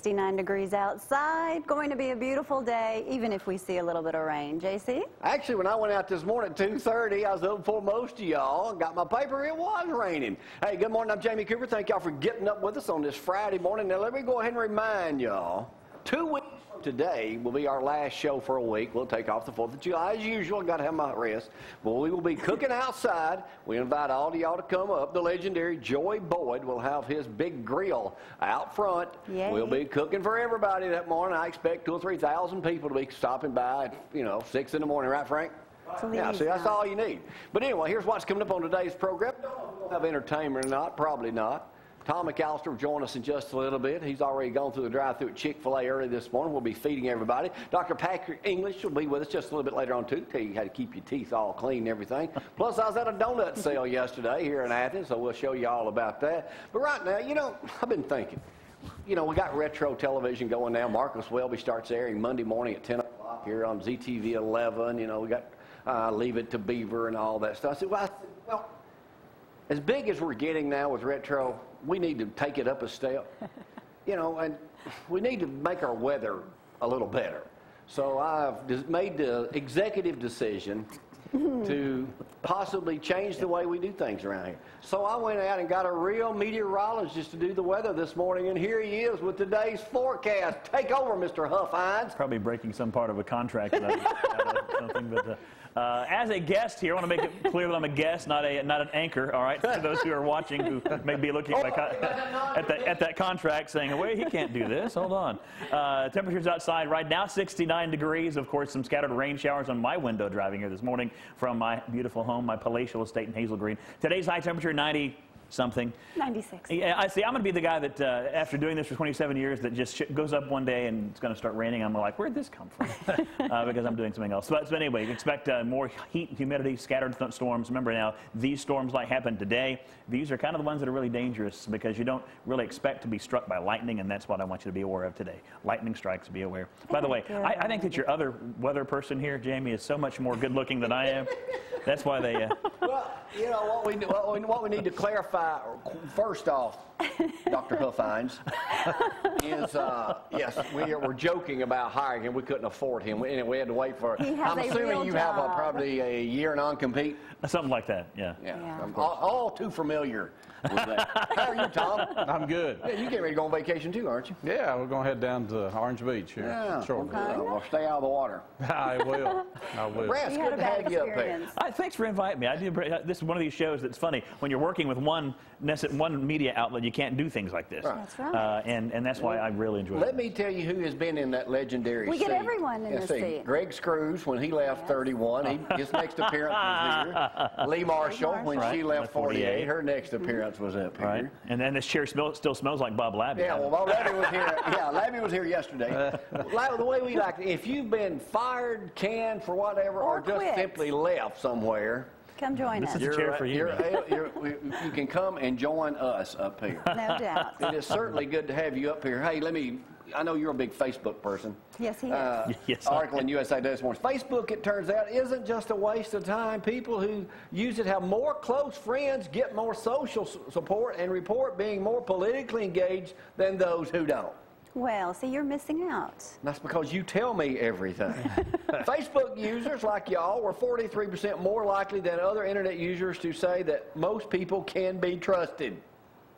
69 degrees outside. Going to be a beautiful day, even if we see a little bit of rain. JC? Actually, when I went out this morning at 2:30, I was up before most of y'all. Got my paper, it was raining. Hey, good morning, I'm Jamie Cooper. Thank y'all for getting up with us on this Friday morning. Now, let me go ahead and remind y'all, 2 weeks from today will be our last show for a week. We'll take off the 4th of July. As usual, got to have my rest. But we will be cooking outside. We invite all of y'all to come up. The legendary Joey Boyd will have his big grill out front. Yay. We'll be cooking for everybody that morning. I expect 2,000 or 3,000 people to be stopping by at, 6 in the morning, right, Frank? Yeah, see, that's all you need. But anyway, here's what's coming up on today's program. Don't know if we'll have entertainment or not, probably not. Tom McAlister will join us in just a little bit. He's already gone through the drive-thru at Chick-fil-A early this morning. We'll be feeding everybody. Dr. Patrick English will be with us just a little bit later on, too, tell you how to keep your teeth all clean and everything. Plus, I was at a donut sale yesterday here in Athens, so we'll show you all about that. But right now, I've been thinking, we got retro television going now. Marcus Welby starts airing Monday morning at 10 o'clock here on ZTV 11. We got Leave It to Beaver and all that stuff. I said, well, as big as we're getting now with retro, we need to take it up a step, and we need to make our weather a little better. So I've made the executive decision to possibly change the way we do things around here. So I went out and got a real meteorologist to do the weather this morning, and here he is with today's forecast. Take over, Mr. Huffines. Probably breaking some part of a contract out of something, but as a guest here, I want to make it clear that I'm a guest, not an anchor, all right, for those who are watching who may be looking at that contract saying, wait, he can't do this, hold on. Temperatures outside right now, 69 degrees. Of course, some scattered rain showers on my window driving here this morning from my beautiful home, my palatial estate in Hazel Green. Today's high temperature, 90-something. 96. Yeah, I see. I'm going to be the guy that, after doing this for 27 years, that just goes up one day and it's going to start raining. I'm like, where'd this come from? Because I'm doing something else. So anyway, you expect more heat and humidity, scattered storms. Remember now, these storms like happened today, these are kind of the ones that are really dangerous because you don't really expect to be struck by lightning, and that's what I want you to be aware of today. Lightning strikes, be aware. By the way, I think that your other weather person here, Jamie, is so much more good-looking than I am. That's why they... Well, what we need to clarify first off, Dr. Huffines, is yes, we're joking about hiring him. We couldn't afford him, and we had to wait for. I'm assuming you have probably a year non-compete. Something like that, yeah. I'm all too familiar with that. How are you, Tom? I'm good. Yeah, you getting ready to go on vacation too, aren't you? Yeah, we're going to head down to Orange Beach here shortly. Well, stay out of the water. I will. I will. Rest, good to have you up there. Thanks for inviting me. This is one of these shows that's funny. When you're working with one media outlet, you can't do things like this. Right. That's right. And that's why I really enjoy it. Let me tell you who has been in that legendary We seat. get everyone in the seat. Greg Screws, when he left 31, his next appearance was here. Lee Marshall, when she left 48, her next appearance was up here. Right. And then this chair still smells like Bob Labby. Yeah, well, Bob Labby was here. Yeah, Labby was here yesterday. The way we like it, if you've been fired, canned for whatever, or just simply left somewhere, come join us. This is a chair for you. You can come and join us up here. No doubt. It is certainly good to have you up here. Hey, I know you're a big Facebook person. Yes, he is. Yes, article in USA Today this morning. Facebook, it turns out, isn't just a waste of time. People who use it have more close friends, get more social support, and report being more politically engaged than those who don't. Well, see, you're missing out. That's because you tell me everything. Facebook users like y'all were 43% more likely than other internet users to say that most people can be trusted.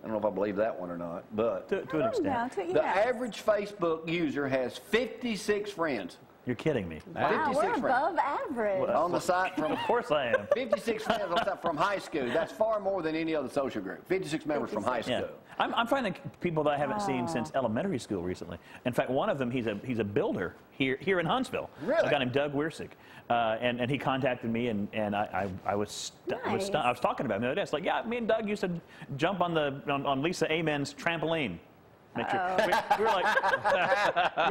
I don't know if I believe that one or not, but to an extent. The average Facebook user has 56 friends. You're kidding me. Wow, we're above average. Well, on the site from... Of course I am. 56 friends on the site from high school. That's far more than any other social group. 56 members from high school. Yeah. I'm finding people that I haven't seen since elementary school recently. In fact, one of them, he's a builder here in Huntsville. Really? A guy named Doug Wiersick. And he contacted me, and I was talking about him the other day. It's like, yeah, me and Doug used to jump on Lisa Amen's trampoline.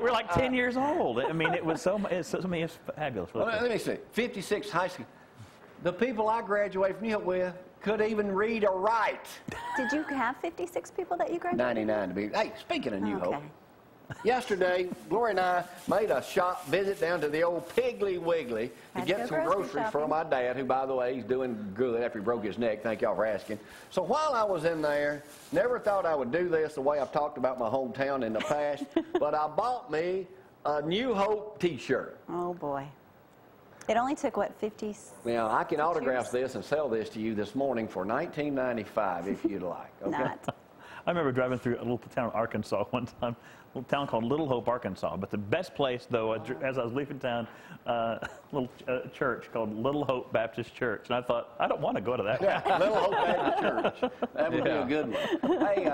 We're like 10 years old. I mean, it's fabulous. Well, let me see. 56 high school. The people I graduated from New York with could even read or write. Did you have 56 people that you graduated? 99 to be. Hey, speaking of New Hope, Yesterday, Gloria and I made a shop visit down to the old Piggly Wiggly to get some groceries for my dad, who, by the way, he's doing good after he broke his neck. Thank y'all for asking. So while I was in there, never thought I would do this the way I've talked about my hometown in the past, but I bought me a New Hope T-shirt. Oh, boy. It only took, what, 50? Now, I can autograph this and sell this to you this morning for $19.95 if you'd like. Okay? Not. I remember driving through a little town in Arkansas one time, a little town called Little Hope, Arkansas. But the best place, though, as I was leaving town, a little church called Little Hope Baptist Church. And I thought, I don't want to go to that one. Yeah, Little Hope Baptist Church. That would be a good one. Hey,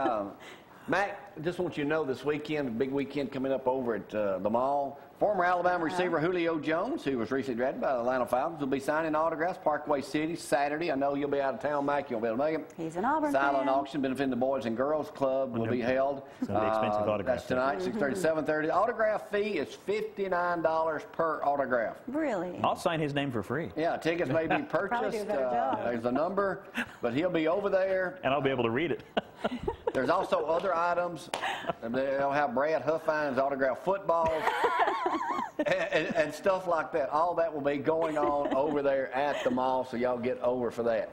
Mac, just want you to know this weekend, a big weekend coming up over at the mall. Former Alabama receiver Julio Jones, who was recently drafted by the Atlanta Falcons, will be signing autographs Parkway City Saturday. I know you'll be out of town, Mac. You won't be able to make it. He's an Auburn Silent fan. auction benefiting the Boys and Girls Club will be held. It's going to be expensive autographs. That's tonight, 6:30 to 7:30. Autograph fee is $59 per autograph. Really? I'll sign his name for free. Yeah, tickets may be Probably purchased. do a better job. There's a number, but he'll be over there. And I'll be able to read it. There's also other items. They'll have Brad Huffines autographed footballs and stuff like that. All that will be going on over there at the mall, so y'all get over for that.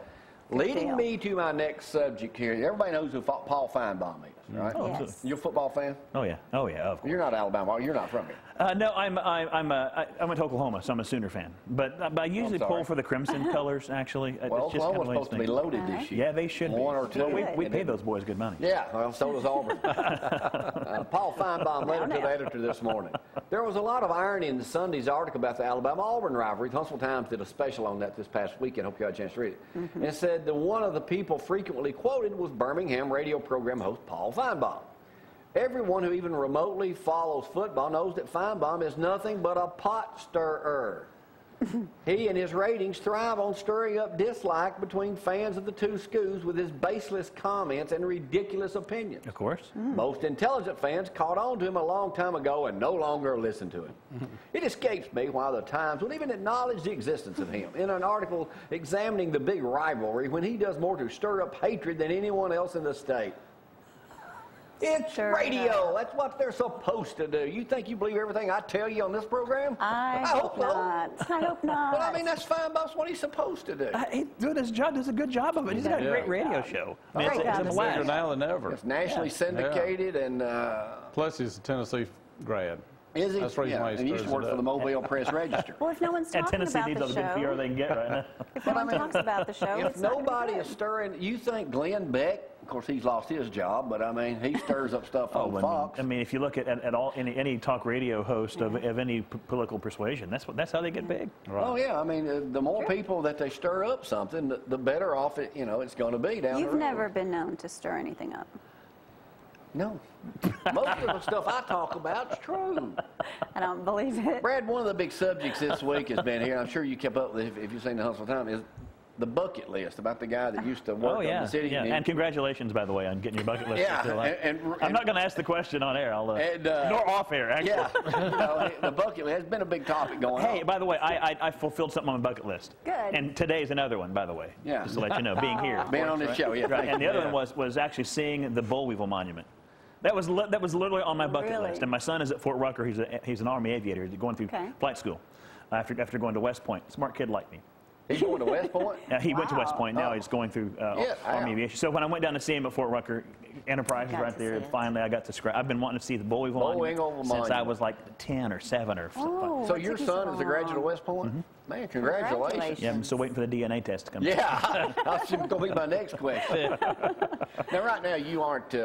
Leading me to my next subject here. Everybody knows who Paul Feinbaum is, right? Yes. You're a football fan? Oh, yeah. Oh, yeah, of course. You're not Alabama. You're not from here. No, I went to Oklahoma, so I'm a Sooner fan. But I usually pull for the Crimson colors, actually. Well, It's just kind Oklahoma's of supposed to be loaded this year. Yeah, they should be. One or two. Well, we pay those boys good money. Yeah, well, so does Auburn. Paul Feinbaum led it to the editor this morning. There was a lot of irony in Sunday's article about the Alabama-Auburn rivalry. The Huntsville Times did a special on that this past weekend. Hope you had a chance to read it. And it said that one of the people frequently quoted was Birmingham radio program host Paul Feinbaum. Everyone who even remotely follows football knows that Feinbaum is nothing but a pot stirrer. He and his ratings thrive on stirring up dislike between fans of the two schools with his baseless comments and ridiculous opinions. Of course. Most intelligent fans caught on to him a long time ago and no longer listen to him. It escapes me why the Times would even acknowledge the existence of him in an article examining the big rivalry when he does more to stir up hatred than anyone else in the state. It's radio. That's what they're supposed to do. You think you believe everything I tell you on this program? I hope not. I hope not. But I mean, that's fine. That's what he's supposed to do. He's doing his job. Does a good job of it. He's got a great radio show. I mean, it's a Bigger blast. now than ever. It's nationally syndicated, and Plus, he's a Tennessee grad. is he? That's the reason why he and he used stirs to work it for the up. Mobile Press Register. Well, if no one's And talking Tennessee about needs all the the good PR show, they can get right now. if no one talks about the show, If it's not gonna be nobody good. is stirring, you think Glenn Beck? Of course, he's lost his job, but I mean, he stirs up stuff on Fox. I mean, if you look at all any talk radio host of any political persuasion, that's how they get big. Right. Oh yeah, I mean, the more people that they stir up something, the better off it's going to be down the You've road. never been known to stir anything up. No. Most of the stuff I talk about is true. I don't believe it. Brad, one of the big subjects this week has been here. I'm sure you kept up with it if you've seen the Huntsville Times. Is the bucket list about the guy that used to work on the city. Yeah. And congratulations, by the way, on getting your bucket list. Yeah, I'm not going to ask the question on air. Nor off air, actually. Yeah, the bucket list has been a big topic going on. Hey, by the way, I fulfilled something on my bucket list. Good. And today's another one, by the way. Yeah. Just to let you know, being here. Being on this show, yeah. Right. And the other one was actually seeing the Bull Weevil Monument. That was literally on my bucket list. And my son is at Fort Rucker. He's an Army aviator. He's going through flight school after going to West Point. Smart kid like me. He's going to West Point? He went to West Point. Now he's going through Army aviation. So when I went down to see him at Fort Rucker, Enterprise is right there. Finally, I got to scratch. I've been wanting to see the Bull Weevil Monument since I was like 10 or 7 or something. So your son is a graduate of West Point? Man, congratulations. Yeah, I'm still waiting for the DNA test to come back. Yeah, that's going to be my next question. Now, right now, you aren't...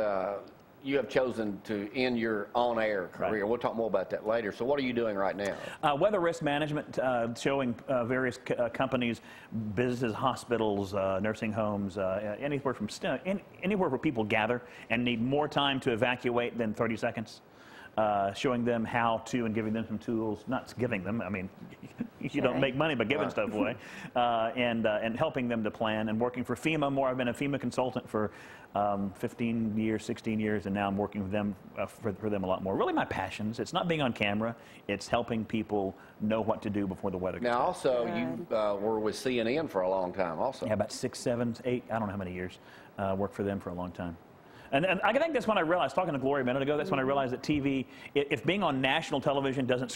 you have chosen to end your on-air career. We'll talk more about that later. So what are you doing right now? Weather risk management, showing various companies, businesses, hospitals, nursing homes, anywhere where people gather and need more time to evacuate than 30 seconds. Showing them how to and giving them some tools, not giving them, I mean, you don't make money by giving stuff away, and helping them to plan and working for FEMA more. I've been a FEMA consultant for 15 years, 16 years, and now I'm working with them for them a lot more. Really my passions, it's not being on camera, it's helping people know what to do before the weather gets bad. Now also, you were with CNN for a long time also. Yeah, about 6, 7, 8, I don't know how many years. Worked for them for a long time. And I think that's when I realized, talking to Gloria a minute ago, that's when I realized that TV, if being on national television doesn't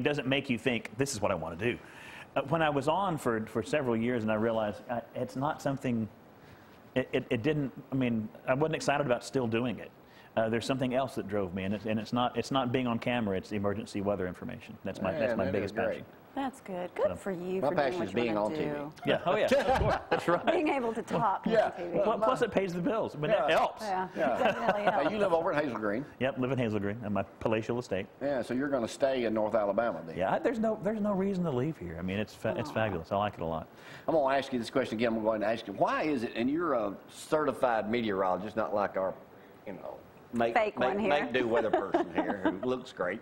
doesn't make you think, this is what I want to do. When I was on for several years and I realized it's not something, it didn't, I wasn't excited about still doing it. There's something else that drove me, and it's not being on camera, it's emergency weather information. That's my biggest passion. That's good. Good for you. My passion is being on TV. Yeah, oh yeah, of course. That's right. Being able to talk on TV. Plus it pays the bills. It helps. Yeah, definitely helps. You live over in Hazel Green. Yep, live in Hazel Green, on my palatial estate. Yeah, so you're going to stay in North Alabama then. Yeah, there's no reason to leave here. It's fabulous. I like it a lot. I'm going to ask you this question again. I'm going to ask you, why is it, and you're a certified meteorologist, not like our, make do weather person here who looks great.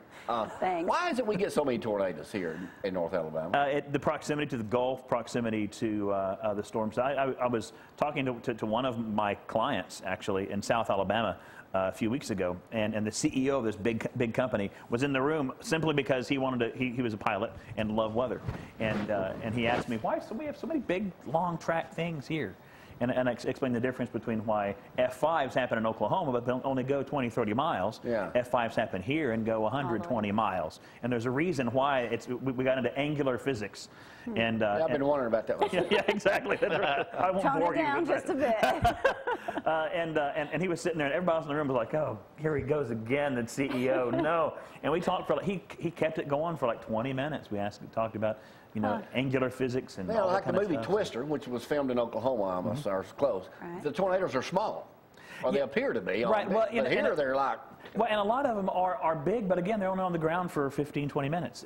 Thanks. Why is it we get so many tornadoes here in North Alabama? The proximity to the Gulf, proximity to the storms. I was talking to one of my clients actually in South Alabama a few weeks ago, and the CEO of this big company was in the room simply because he wanted to. He was a pilot and loved weather, and he asked me, why do we have so many big long track things here? And I explained the difference between why F5s happen in Oklahoma, but they'll only go 20, 30 miles. Yeah. F5s happen here and go 120 miles. And there's a reason why we got into angular physics. And I've been wondering about that one. yeah, exactly. That's right. I won't Tone bore it you down with just a bit. and he was sitting there, and everybody else in the room was like, oh, here he goes again, the CEO. No. And we talked for he kept it going for like 20 minutes. We talked about angular physics and all like that the kind movie of stuff. Twister, which was filmed in Oklahoma, almost, or close. Right. The tornadoes are small, or they appear to be. Right. Well, but here they're like. Well, and a lot of them are big, but again, they're only on the ground for 15, 20 minutes.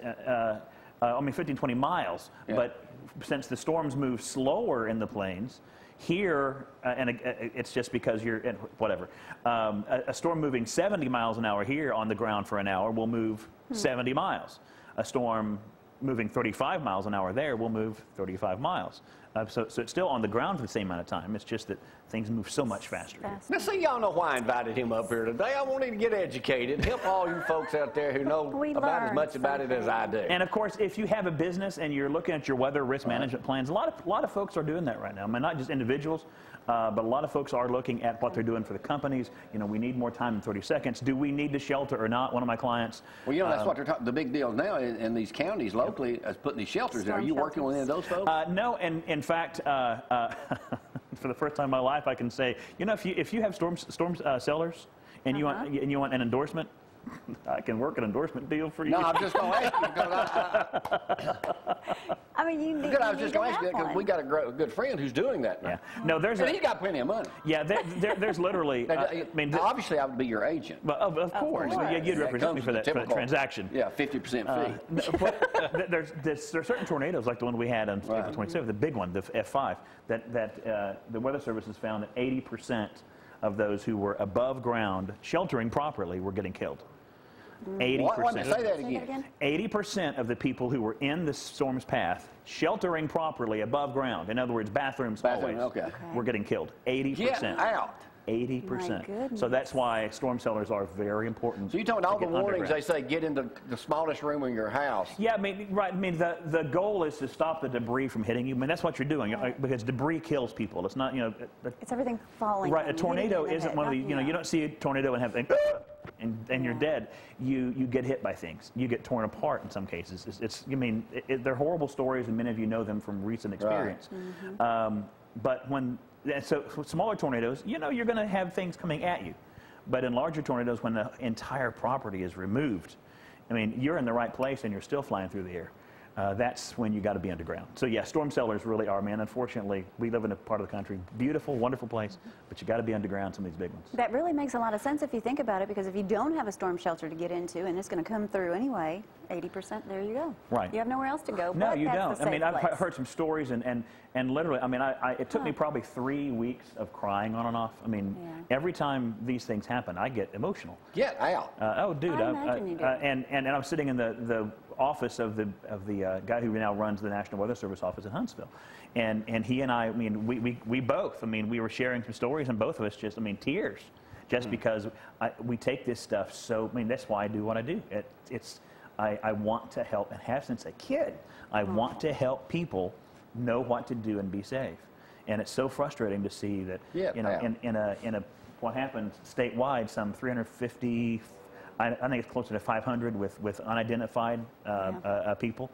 15, 20 miles. Yeah. But since the storms move slower in the plains, here, and it's just because you're, whatever, a storm moving 70 miles an hour here on the ground for an hour will move 70 miles. A storm moving 35 miles an hour there will move 35 miles. So it's still on the ground for the same amount of time. It's just that things move so much faster. Now, see, y'all know why I invited him up here today. I wanted to get educated, help all you folks out there who know about as much about it as I do. And of course, if you have a business and you're looking at your weather risk management plans, a lot of folks are doing that right now. Not just individuals, but a lot of folks are looking at what they're doing for the companies. We need more time than 30 seconds. Do we need to shelter or not? One of my clients. Well, that's what they're talking. The big deal now in these counties locally is putting these shelters there. Are you working with any of those folks? No, and in fact, for the first time in my life, I can say, if you have storm cellars and you want an endorsement, I can work an endorsement deal for you. No, I'm just going to ask you because you need. I was just going to ask you because we got a good friend who's doing that now. Yeah. No, and he got plenty of money. Yeah, there's literally. Obviously, I would be your agent. Well, of course. You'd represent me for that transaction. Yeah, 50% fee. There's certain tornadoes like the one we had on April 27th, the big one, the F5, that the Weather Service has found that 80% of those who were above ground sheltering properly were getting killed. 80%. Say that again. 80% of the people who were in the storm's path, sheltering properly above ground, in other words, bathrooms always, were getting killed. 80%. Get out. 80%. So that's why storm cellars are very important. So you told all the warnings they say get into the smallest room in your house. Yeah, right. The goal is to stop the debris from hitting you. That's what you're doing because debris kills people. It's not it's everything falling. Right. A tornado isn't one of the you don't see a tornado and have things and you're dead. You get hit by things. You get torn apart in some cases. They're horrible stories, and many of you know them from recent experience. Right. But so smaller tornadoes, you're going to have things coming at you. But in larger tornadoes, when the entire property is removed, you're in the right place and you're still flying through the air. That's when you got to be underground. So yeah, storm cellars really are, man. Unfortunately, we live in a part of the country, beautiful, wonderful place, but you got to be underground, some of these big ones. That really makes a lot of sense if you think about it, because if you don't have a storm shelter to get into, and it's going to come through anyway, 80%, there you go. Right. You have nowhere else to go. No, you don't. I've heard some stories, and literally, it took me probably 3 weeks of crying on and off. Every time these things happen, I get emotional. Get out. Oh, dude. I imagine you do. And I'm sitting in the office of the guy who now runs the National Weather Service office in Huntsville, and he and I we both we were sharing some stories, and both of us just tears, just because we take this stuff so that's why I do what I do. I want to help, and have since a kid. I want to help people know what to do and be safe, and it's so frustrating to see that in a what happened statewide, some 350, I think it's closer to 500 with unidentified people.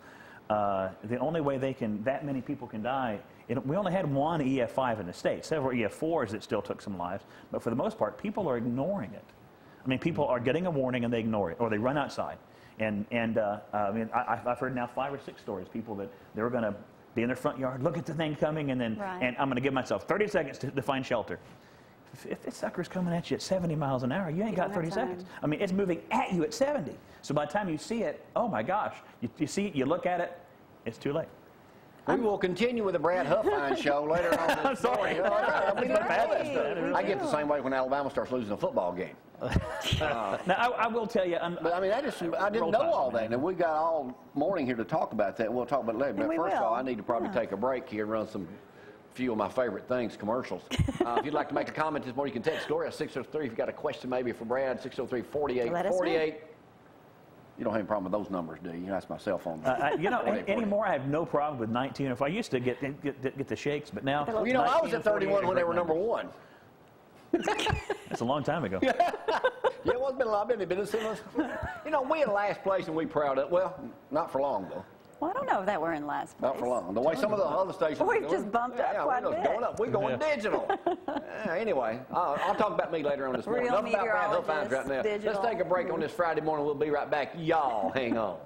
The only way that many people can die, we only had one EF5 in the state, several EF4s that still took some lives, but for the most part, people are ignoring it. I mean, people are getting a warning and they ignore it, or they run outside. I mean, I've heard now 5 or 6 stories, people that they were going to be in their front yard, look at the thing coming, and then and I'm going to give myself 30 seconds to find shelter. If this sucker's coming at you at 70 miles an hour, you ain't got 30 seconds. I mean, it's moving at you at 70. So by the time you see it, oh my gosh, you see it, you look at it, it's too late. We will continue with the Brad Huffines show later on. I'm sorry. I get the same way when Alabama starts losing a football game. Now, I will tell you. But I mean, I didn't know all that. And we got all morning here to talk about that. We'll talk about it later. But first of all, I need to probably take a break here and run few of my favorite things, commercials. If you'd like to make a comment this morning, you can text Gloria 603. If you've got a question maybe for Brad, 603-4848. You don't have any problem with those numbers, do you? That's my cell phone. You know, anymore I have no problem with 19. If I used to get the shakes, but now. Well, you know, I was at 31 when they were number 1. That's a long time ago. Yeah, well, it's been a lot of business. You know, we in last place and we proud of it. Well, not for long, though. Well, I don't know if that we're in last place. Not for long. The way some of the other stations We've just bumped up quite a bit. Going up. We're going digital. Anyway, I'll talk about me later on this morning. Enough about Brad Huffines right now. Let's take a break on this Friday morning. We'll be right back. Y'all hang on.